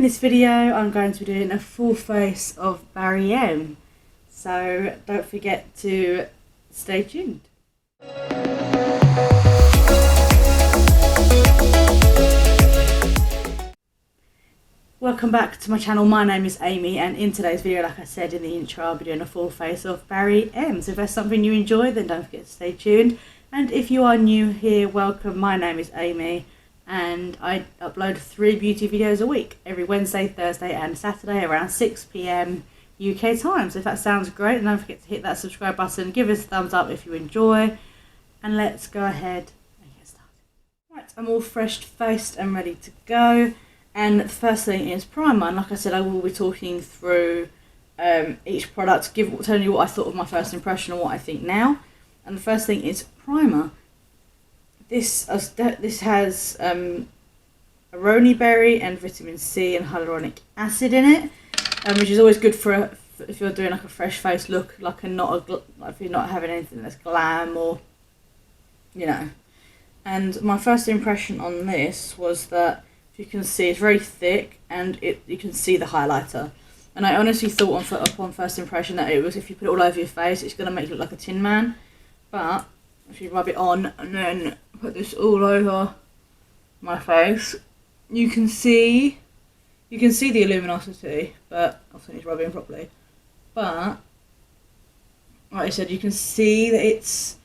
In this video I'm going to be doing a full face of BarryM, so don't forget to stay tuned. Welcome back to my channel. My name is Amy, and in today's video, like I said in the intro, I'll be doing a full face of BarryM. So if that's something you enjoy, then don't forget to stay tuned. And if you are new here, welcome. My name is Amy, and I upload 3 beauty videos a week, every Wednesday, Thursday and Saturday around 6 PM UK time. So if that sounds great, then don't forget to hit that subscribe button, give us a thumbs up if you enjoy, and let's go ahead and get started. Right, I'm all fresh faced and ready to go. And the first thing is primer, and like I said, I will be talking through each product, telling you what I thought of my first impression and what I think now. And the first thing is primer. This has aroni berry and vitamin C and hyaluronic acid in it, which is always good for if you're doing like a fresh face look, like if you're not having anything that's glam or, you know. And my first impression on this was that, you can see it's very thick, and you can see the highlighter. And I honestly thought upon first impression that it was, if you put it all over your face, it's going to make you look like a Tin Man. But if you rub it on and then put this all over my face, you can see the luminosity, but obviously it's rubbing properly. But like I said, you can see that it's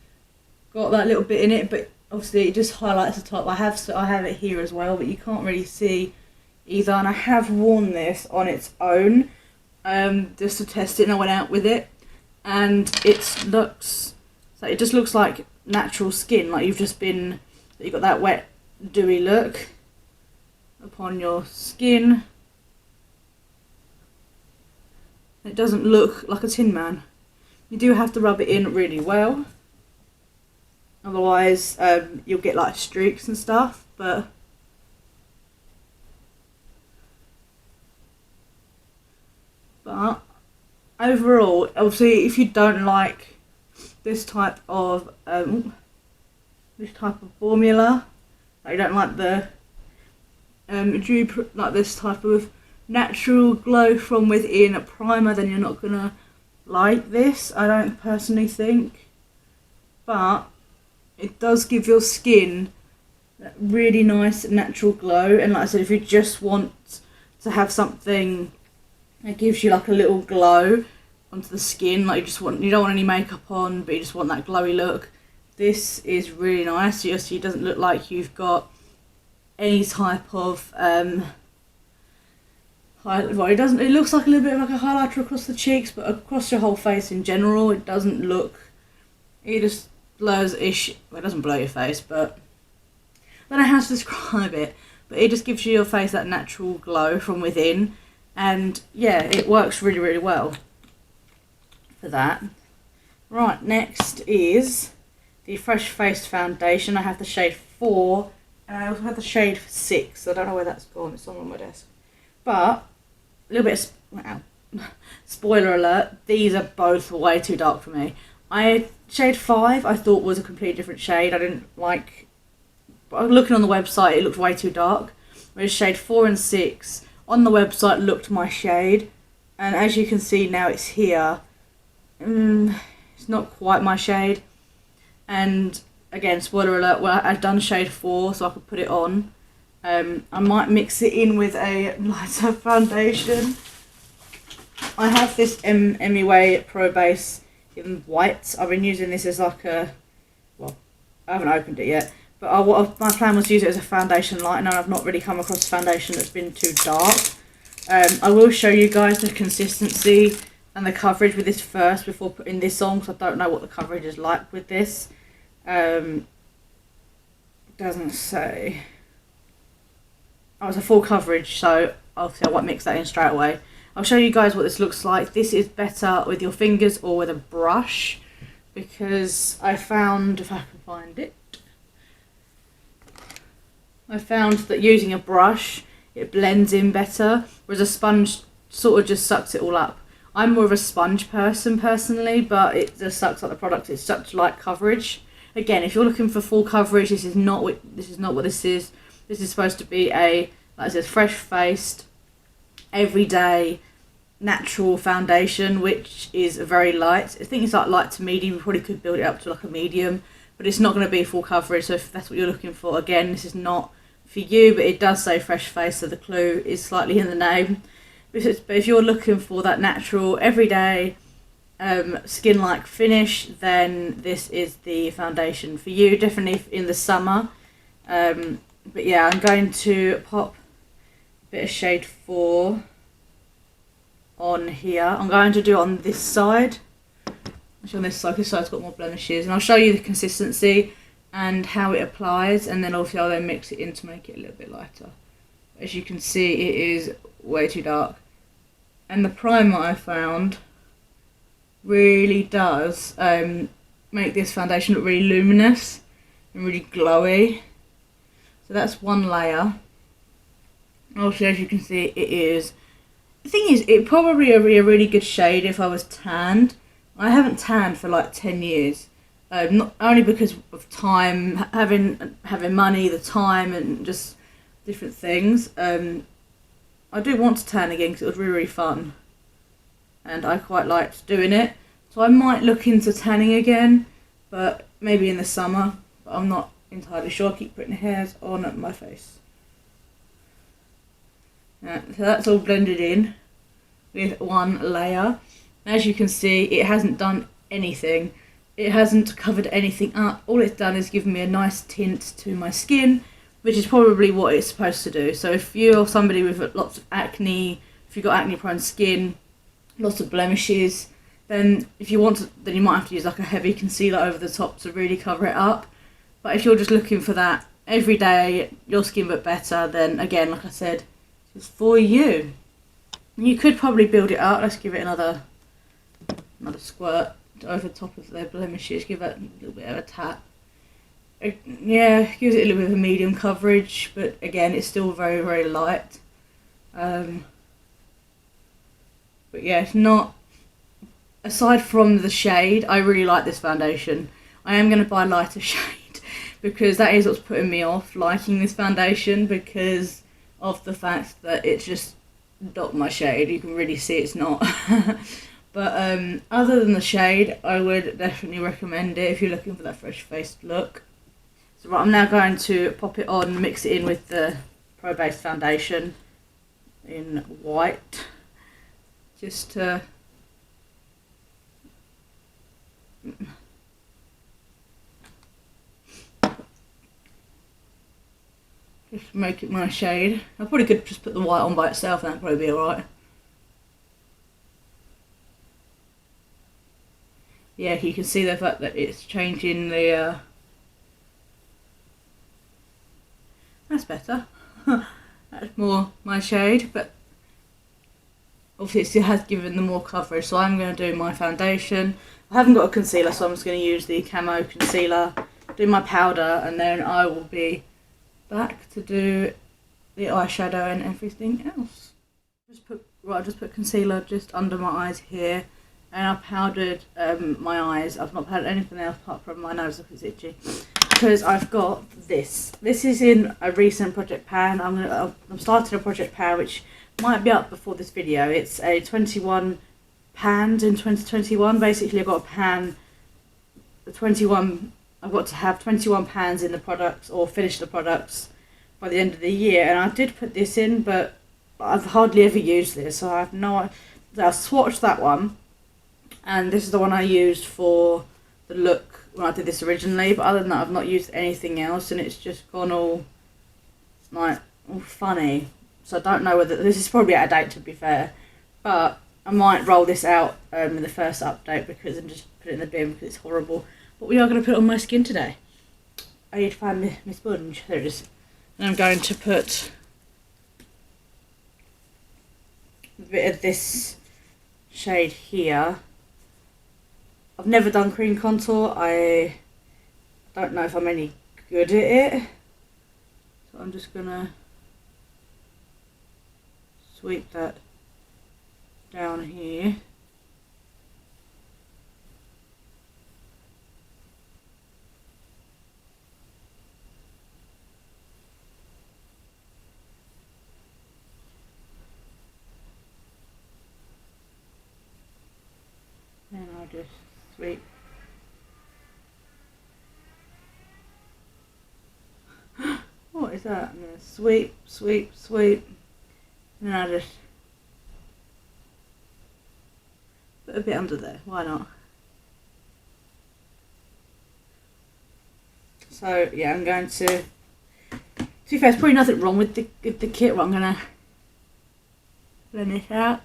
got that little bit in it, but obviously it just highlights the top. I have it here as well, but you can't really see either. And I have worn this on its own just to test it, and I went out with it, and it just looks like natural skin, like you've got that wet dewy look upon your skin. It doesn't look like a Tin Man. You do have to rub it in really well, otherwise you'll get like streaks and stuff. But overall, obviously, if you don't like this type of formula, like you don't like the like this type of natural glow from within primer, then you're not gonna like this, I don't personally think. But it does give your skin that really nice natural glow. And like I said, if you just want to have something that gives you like a little glow onto the skin, like you don't want any makeup on, but you just want that glowy look, this is really nice. It doesn't look like you've got any type of it looks like a little bit of like a highlighter across the cheeks, but across your whole face in general, it doesn't look, it just blurs-ish. Well, it doesn't blur your face, but I don't know how to describe it, but it just gives you your face that natural glow from within. And yeah, it works really, really well for that. Right, next is the Fresh Faced Foundation. I have the shade 4, and I also have the shade 6. I don't know where that's gone, it's on my desk. But, a little bit of, spoiler alert, these are both way too dark for me. Shade 5 I thought was a completely different shade. I didn't like, but looking on the website, it looked way too dark. Whereas shade 4 and 6 on the website looked my shade, and as you can see now, it's here. It's not quite my shade. And again, spoiler alert, well, I've done shade 4 so I could put it on. I might mix it in with a lighter foundation. I have this MUA Pro Base in white. I've been using this as like I haven't opened it yet, but my plan was to use it as a foundation lighter, and I've not really come across a foundation that's been too dark. I will show you guys the consistency and the coverage with this first before putting this on, because I don't know what the coverage is like with this. It doesn't say. Oh, it's a full coverage, so obviously I won't mix that in straight away. I'll show you guys what this looks like. This is better with your fingers or with a brush, because I found, if I can find it, I found that using a brush, it blends in better, whereas a sponge sort of just sucks it all up. I'm more of a sponge person personally, but it just sucks up the product. It's such light coverage. Again, if you're looking for full coverage, this is not what this is. This is supposed to be a, like I said, fresh faced everyday natural foundation, which is very light. I think it's like light to medium. You probably could build it up to like a medium, but it's not going to be full coverage. So if that's what you're looking for, again, this is not for you, but it does say fresh face, so the clue is slightly in the name. But if you're looking for that natural, everyday, skin-like finish, then this is the foundation for you, definitely in the summer. But yeah, I'm going to pop a bit of shade 4 on here. I'm going to do it on this side. Actually, on this side, this side's got more blemishes, and I'll show you the consistency and how it applies, and then obviously I'll then mix it in to make it a little bit lighter. As you can see, it is way too dark, and the primer I found really does make this foundation look really luminous and really glowy. So that's one layer. Also, as you can see, it is, the thing is, it probably would be a really good shade if I was tanned. I haven't tanned for like 10 years. Not only because of time, having money, the time, and just different things. I do want to tan again because it was really, really fun, and I quite liked doing it. So I might look into tanning again, but maybe in the summer. But I'm not entirely sure. I keep putting hairs on my face. So that's all blended in with one layer. As you can see, it hasn't done anything. It hasn't covered anything up. All it's done is given me a nice tint to my skin, which is probably what it's supposed to do. So if you're somebody with lots of acne, if you've got acne prone skin, lots of blemishes, then if you want to, then you might have to use like a heavy concealer over the top to really cover it up. But if you're just looking for that every day, your skin but better, then again, like I said, it's for you. You could probably build it up. Let's give it another squirt over top of their blemishes. Give it a little bit of a tap. Yeah, gives it a little bit of a medium coverage, but again, it's still very, very light. But yeah, it's not, aside from the shade, I really like this foundation. I am going to buy a lighter shade because that is what's putting me off liking this foundation, because of the fact that it's just not my shade. You can really see it's not. But other than the shade, I would definitely recommend it if you're looking for that fresh faced look. So right, I'm now going to pop it on, mix it in with the Pro Base foundation in white, just to make it my shade. I probably could just put the white on by itself and that'd probably be alright. Yeah, you can see the fact that it's changing the... That's better. That's more my shade, but obviously it has given them more coverage, so I'm going to do my foundation. I haven't got a concealer, so I'm just going to use the Camo concealer, do my powder, and then I will be back to do the eyeshadow and everything else. I just put concealer just under my eyes here, and I powdered my eyes. I've not powdered anything else apart from my nose, look, it's itchy, because I've got this. This is in a recent project pan. I'm starting a project pan which might be up before this video. It's a 21 pans in 2021. Basically, I've got a pan, I've got to have 21 pans in the products, or finish the products by the end of the year. And I did put this in, but I've hardly ever used this, so I have no idea. I swatched that one, and this is the one I used for the look when I did this originally. But other than that, I've not used anything else, and it's just gone all like all funny. So I don't know whether this is probably out of date, to be fair, but I might roll this out in the first update because and just put it in the bin because it's horrible. But we are going to put it on my skin today. I need to find my sponge. There it is. And I'm going to put a bit of this shade here. I've never done cream contour. I don't know if I'm any good at it. So I'm just going to sweep that down here. just sweep. What is that? I'm gonna sweep, sweep, sweep, and then I just put a bit under there. Why not? So yeah, I'm going to be fair, there's probably nothing wrong with the kit, but I'm gonna blend it out.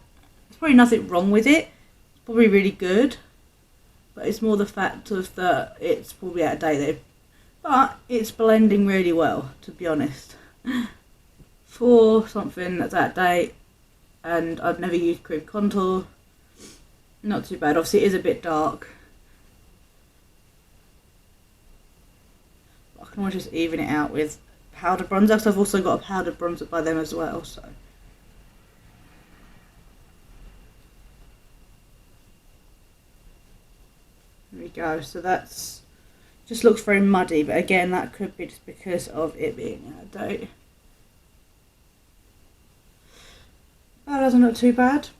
There's probably nothing wrong with it. It's probably really good, but it's more the fact of that it's probably out of date there. But it's blending really well, to be honest. For something that's out of date, and I've never used cream contour, not too bad. Obviously, it is a bit dark. I can always just even it out with powder bronzer, because I've also got a powdered bronzer by them as well. So there we go. So that's just looks very muddy, but again, that could be just because of it being out of date. That doesn't look too bad.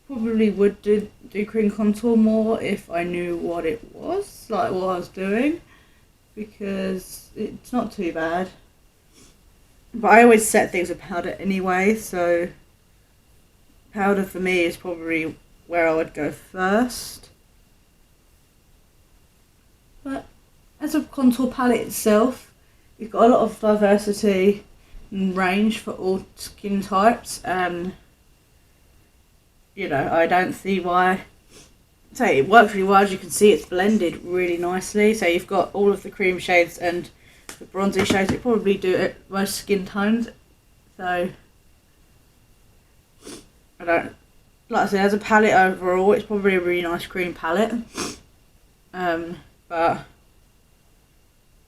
Probably would do cream contour more if I knew what it was, like what I was doing, because it's not too bad. But I always set things with powder anyway, so powder for me is probably where I would go first. But as a contour palette itself, you've got a lot of diversity and range for all skin types, and you know, I don't see why. So it works really well. As you can see, it's blended really nicely. So you've got all of the cream shades and the bronzy shades. It probably do it most skin tones. So I don't, like I said, as a palette overall, it's probably a really nice cream palette. But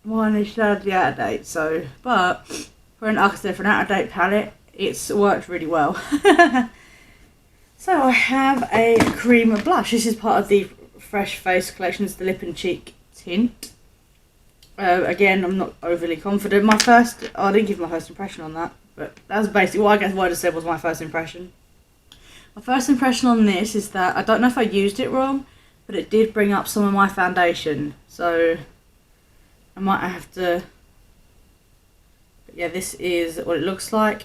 mine is sadly out of date. So, but for like I said, for an out of date palette, it's worked really well. So I have a cream blush. This is part of the Fresh Face collection. It's the lip and cheek tint. Again, I'm not overly confident. I didn't give my first impression on that, but that's basically what I just said was my first impression. My first impression on this is that I don't know if I used it wrong, but it did bring up some of my foundation. So I might have to. But yeah, this is what it looks like.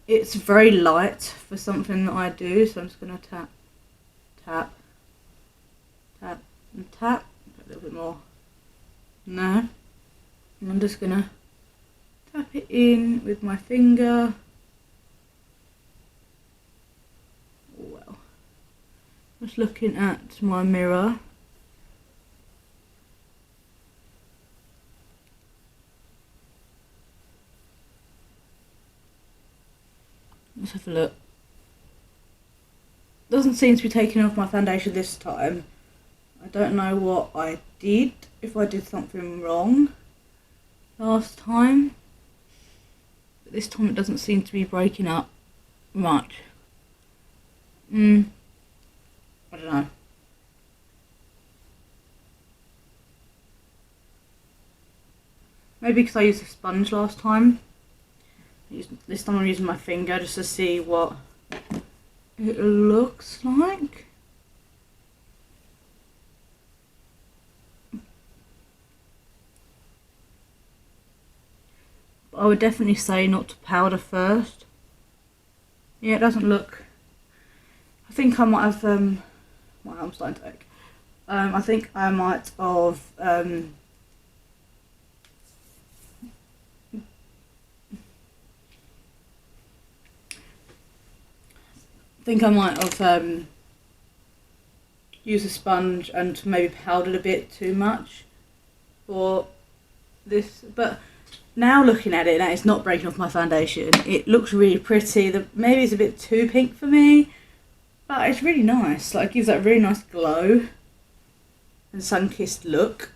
It's very light for something that I do, so I'm just going to tap, tap, tap, and tap. A little bit more. No. And I'm just going to tap it in with my finger. Well, just looking at my mirror. Let's have a look. Doesn't seem to be taking off my foundation this time. I don't know what I did, if I did something wrong last time. But this time it doesn't seem to be breaking up much. I don't know. Maybe because I used a sponge last time. This time I'm using my finger just to see what it looks like. I would definitely say not to powder first. Yeah, it doesn't look. I think I might have. My arm's starting to ache. I think I might have. Used a sponge and maybe powdered a bit too much for this, but now looking at it, now it's not breaking off my foundation. It looks really pretty. Maybe it's a bit too pink for me, but it's really nice. Like, it gives that really nice glow and sun-kissed look.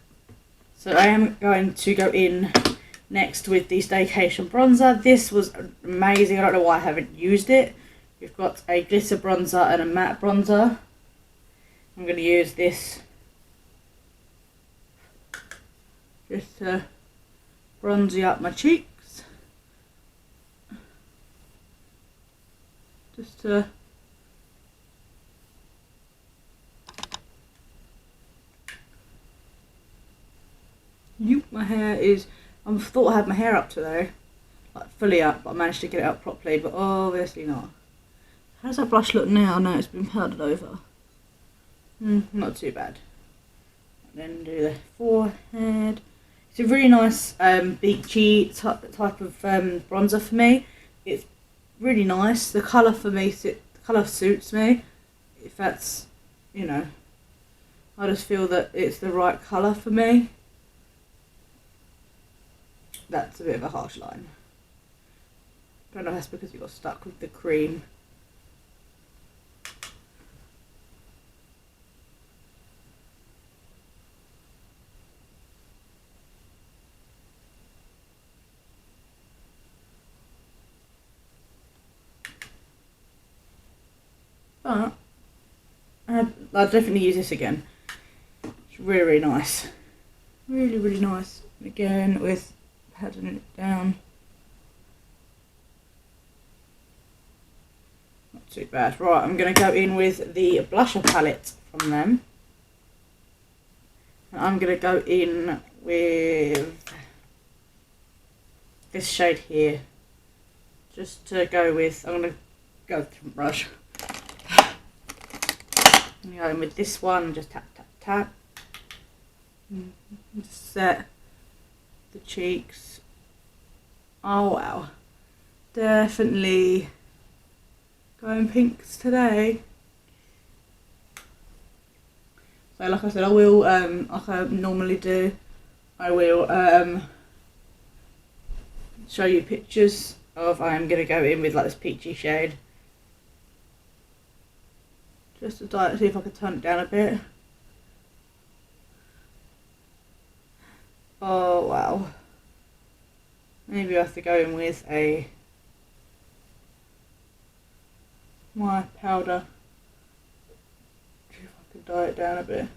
So I am going to go in next with the Staycation bronzer. This was amazing. I don't know why I haven't used it. We've got a glitter bronzer and a matte bronzer. I'm going to use this just to bronzy up my cheeks. Just to my hair is, I thought I had my hair up today, like fully up, but I managed to get it up properly, but obviously not. How does that blush look now? No, it's been powdered over. Not too bad. And then do the forehead. It's a really nice beachy type of bronzer for me. It's really nice. The colour for me, the colour suits me. If that's, you know, I just feel that it's the right colour for me. That's a bit of a harsh line. I don't know if that's because you got stuck with the cream. But I'll definitely use this again. It's really, really nice. Really, really nice. Again, with patting it down. Not too bad. Right, I'm going to go in with the blusher palette from them. And I'm going to go in with this shade here. Just to go with, I'm going to go with a different brush. I'm going to go in with this one, just tap, tap, tap. Just set the cheeks. Oh wow, definitely going pinks today. So like I said, I will, like I normally do, I will show you pictures of, I'm going to go in with like this peachy shade. Just to see if I can turn it down a bit. Oh wow. Maybe I have to go in with my powder. See if I can dye it down a bit.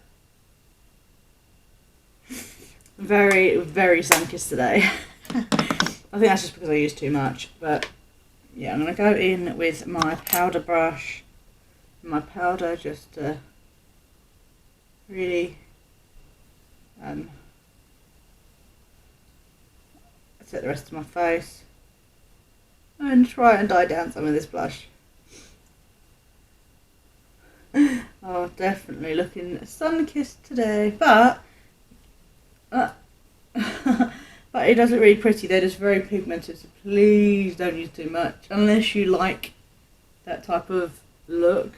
Very, very sun-kissed today. I think that's just because I used too much. But yeah, I'm going to go in with my powder brush. My powder just to really set the rest of my face and try and dye down some of this blush. Oh, definitely looking sun-kissed today, but but it does look really pretty. They're just very pigmented, so please don't use too much unless you like that type of look.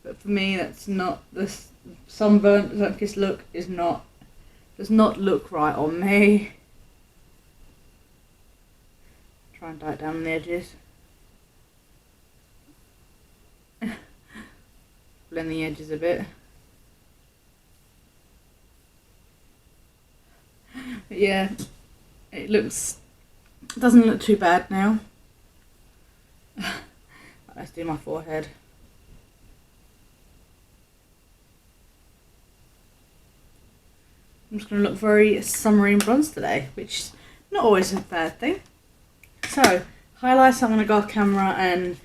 But for me, that's not, this sunburnt sun-kissed look does not look right on me. Try and dye it down the edges. Blend the edges a bit. But yeah, doesn't look too bad now. Let's do my forehead. I'm just going to look very summery and bronze today, which is not always a bad thing. So, highlights, I'm going to go off camera and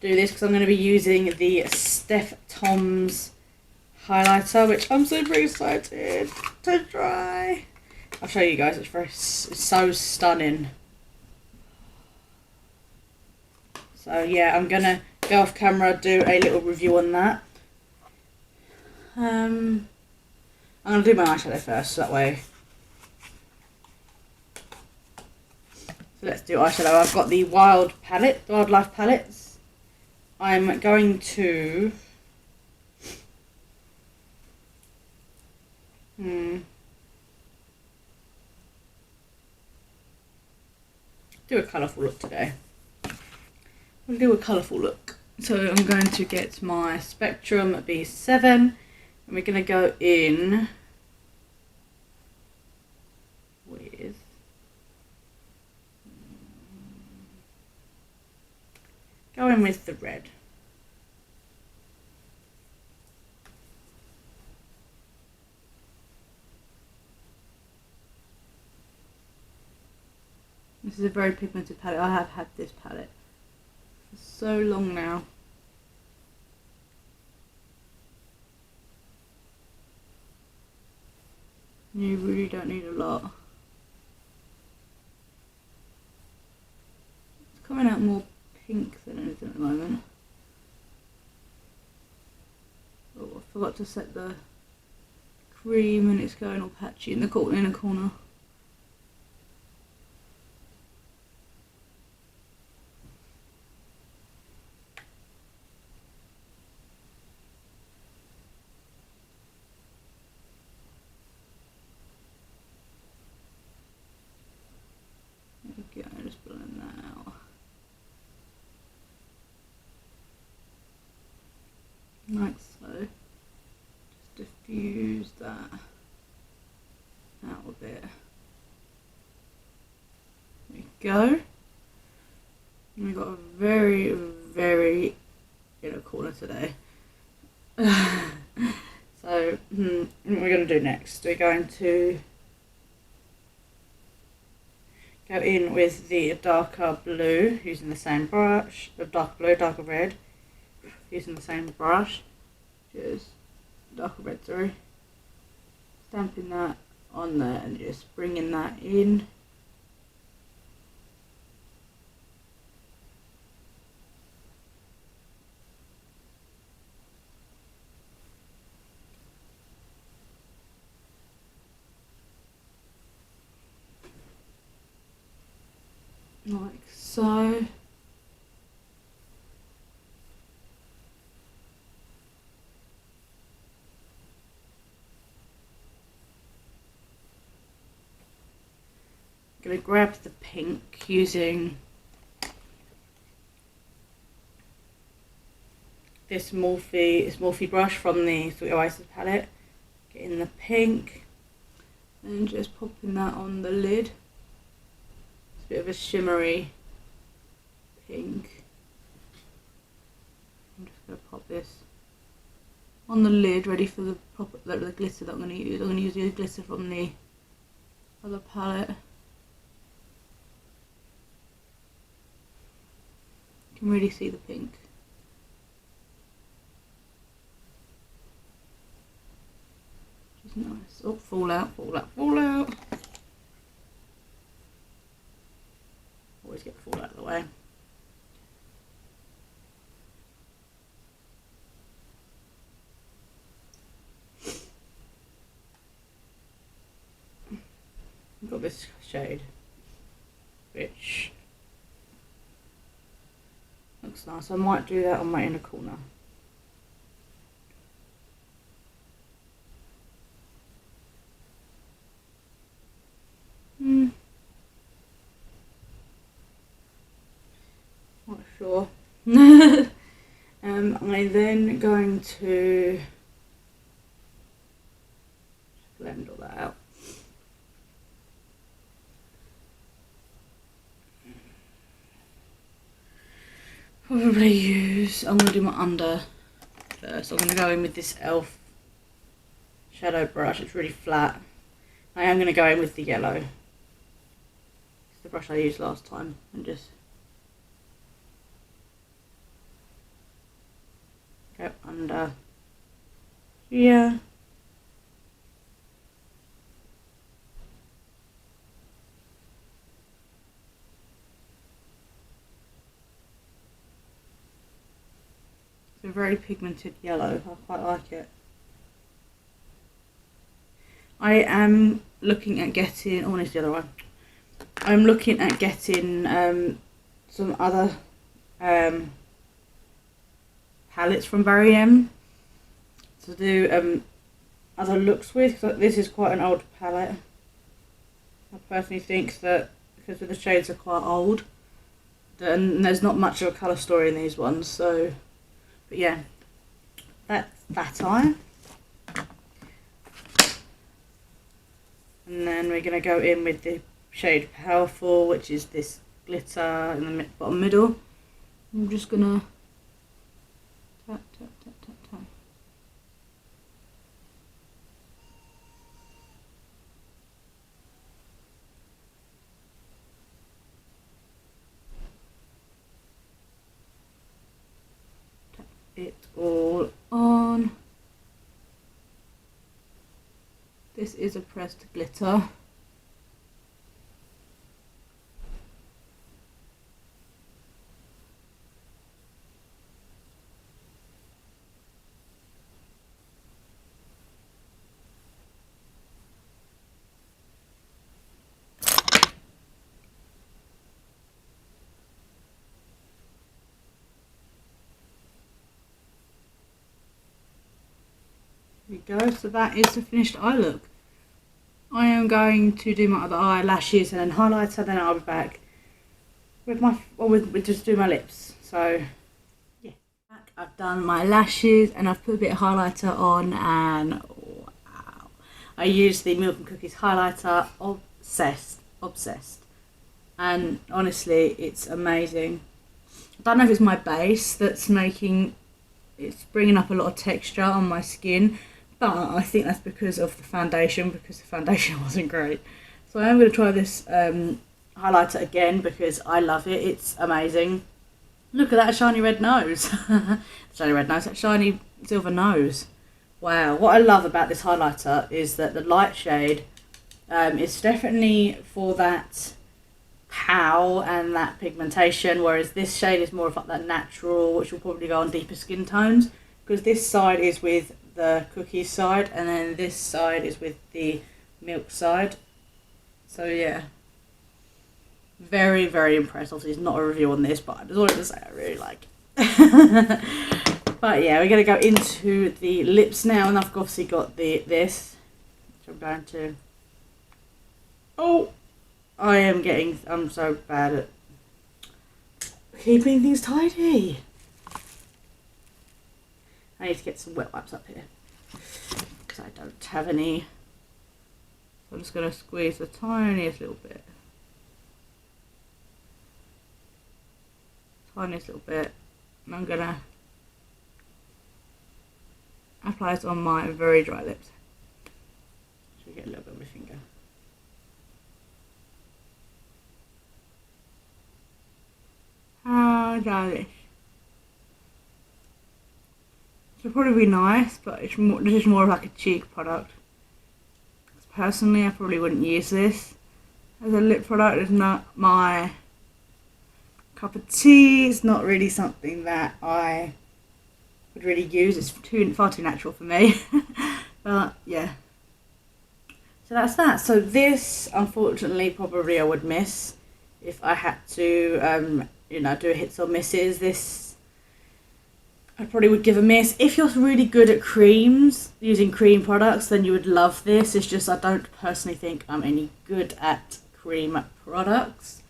do this because I'm going to be using the Steph Tom's highlighter, which I'm super excited to try. I'll show you guys, it's so stunning. So yeah, I'm going to go off camera, do a little review on that. I'm going to do my eyeshadow first, so that way. So let's do eyeshadow. I've got the Wildlife palettes. I'm going to do a colourful look today. We'll do a colourful look. So I'm going to get my Spectrum B7 and we're going to go in with the red. This is a very pigmented palette. I have had this palette for so long now. You really don't need a lot. It's coming out more pink than anything at the moment. Oh, I forgot to set the cream and it's going all patchy in the corner. Okay, just blend that out. Like so. Just diffuse that out a bit. There we go. And we've got a very, very inner corner today. So, what we're going to do next, we're going to go in with the darker blue, using the same brush, the dark blue, darker red, using the same brush, just darker red, sorry. Stamping that on there and just bringing that in. Like so. I'm going to grab the pink using this Morphe brush from the Sweet Oasis palette. Getting the pink and just popping that on the lid. It's a bit of a shimmery pink. I'm just going to pop this on the lid, ready for the glitter that I'm going to use. I'm going to use the glitter from the other palette. You can really see the pink. Which is nice. Oh, fall out. Always get the fall out of the way. I've got this shade, which looks nice. I might do that on my inner corner. Not sure. I'm then going to blend all that out. Probably use, I'm going to do my under first. I'm going to go in with this e.l.f. shadow brush. It's really flat. I am going to go in with the yellow. It's the brush I used last time. And just go under. Yeah. A very pigmented yellow. I quite like it. I am looking at getting, oh, it's the other one. I'm looking at getting some other palettes from BarryM to do other looks with, because this is quite an old palette. I personally think that because the shades are quite old, and there's not much of a colour story in these ones, so. But yeah, that's that eye. And then we're going to go in with the shade Powerful, which is this glitter in the bottom middle. I'm just going to tap, tap, tap, tap, tap. This is a pressed glitter. There we go, so that is the finished eye look. I am going to do my other eyelashes and then highlighter, then I'll be back with my, with just do my lips. So yeah, I've done my lashes and I've put a bit of highlighter on, and wow, I used the Milk and Cookies highlighter, obsessed, and honestly it's amazing. I don't know if it's my base that's it's bringing up a lot of texture on my skin, but I think that's because of the foundation, because the foundation wasn't great. So I am going to try this highlighter again because I love it. It's amazing. Look at that shiny red nose. Shiny red nose, that shiny silver nose. Wow, what I love about this highlighter is that the light shade is definitely for that pow and that pigmentation, whereas this shade is more of like that natural, which will probably go on deeper skin tones, because this side is with the cookies side and then this side is with the milk side. So yeah, very, very impressed. Obviously it's not a review on this, but I just wanted to say I really like it. But yeah, we're going to go into the lips now, and I've obviously got this, which I'm going to, I'm so bad at keeping things tidy. I need to get some wet wipes up here because I don't have any. I'm just going to squeeze the tiniest little bit. Tiniest little bit. And I'm going to apply it on my very dry lips. Should we get a little bit of my finger? How darling. It'll probably be nice, but this is more of like a cheek product. Personally, I probably wouldn't use this as a lip product. It's not my cup of tea. It's not really something that I would really use. It's far too natural for me. But yeah. So that's that. So this, unfortunately, probably I would miss if I had to, do a hits or misses. This I probably would give a miss. If you're really good at creams, using cream products, then you would love this. It's just I don't personally think I'm any good at cream products.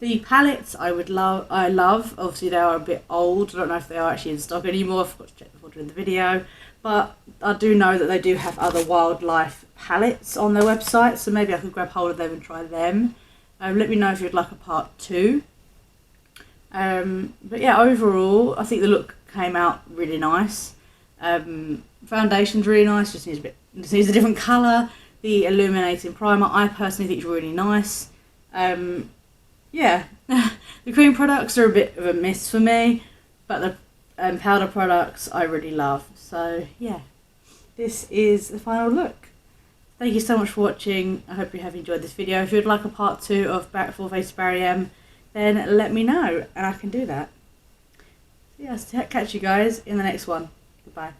The palettes I love. Obviously they are a bit old. I don't know if they are actually in stock anymore. I forgot to check before doing the video. But I do know that they do have other wildlife palettes on their website, so maybe I could grab hold of them and try them. Let me know if you'd like a part 2. But yeah, overall, I think the look came out really nice. Foundation's really nice, just needs a different colour. The illuminating primer I personally think is really nice. Yeah, the cream products are a bit of a miss for me, but the powder products I really love. So yeah, this is the final look. Thank you so much for watching. I hope you have enjoyed this video. If you'd like a part 2 of Full Face BarryM, then let me know and I can do that. So yeah, catch you guys in the next one. Goodbye.